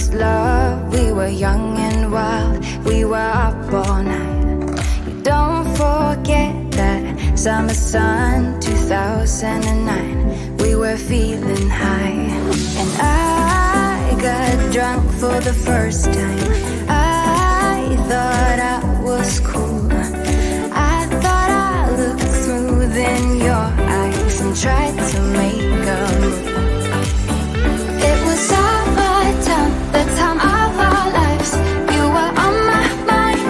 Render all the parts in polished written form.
first love, we were young and wild. We were up all night. You don't forget that summer sun, 2009. We were feeling high, and I got drunk for the first time. I thought I was cool. I thought I looked smooth in your eyes and tried to make a move. It was summertime, the time of our lives. You were on my mind,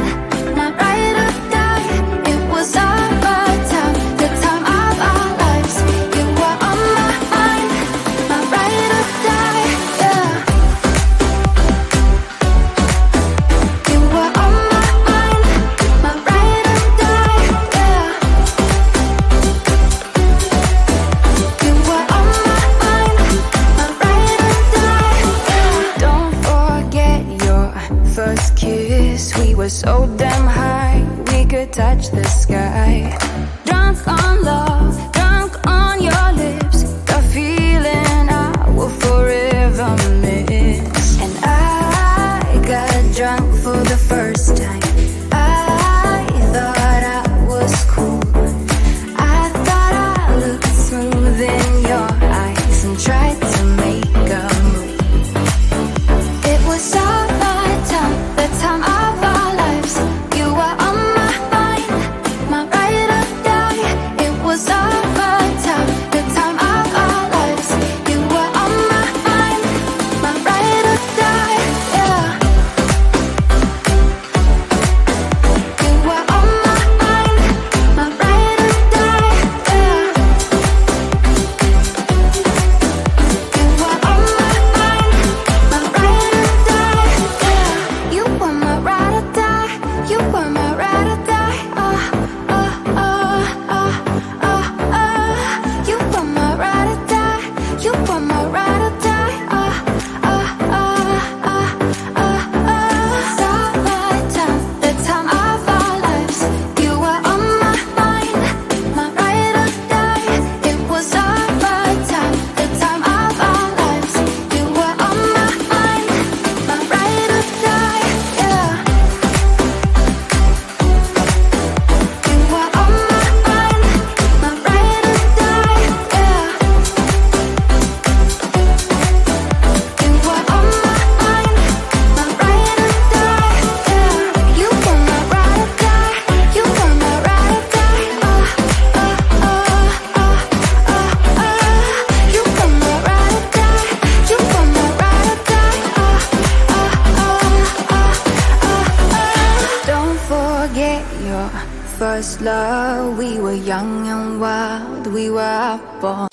my ride or die. It was summertime, the time of our lives. You were on my mind, my ride or die. Yeah. You were on my mind, my ride or die. Yeah. You were on my mind, my ride or die. Yeah. Don't forget your first kiss. We were so damn high, we could touch the sky. Drunk on love, drunk on your lips, the feeling I will forever miss. And I got drunk for the first time. I thought I was cool. I thought I looked smooth in your eyes and tried to make a move. It was summertime, the time of our lives. You were on my mind, my ride or die. It was summertime, the time of our lives. You were on my mind, my ride or die. Yeah. You were on my mind, my ride or die. Yeah. You were on my mind, my ride or die. Yeah. You were my ride or die. You were my ride or die. You were my ride or die. You were my ride or die. Summertime, the time of our lives. You were on my mind, my ride or die. It was summertime, the time of our lives. You were on my mind, my ride or die. Yeah. You were on my mind, my ride or die. Yeah. You were on my mind, my ride or die. Yeah. You were my ride or die. You were my ride or die. You were my ride or die. You were my ride or die. Don't forget your first love. We were young and wild. We were up all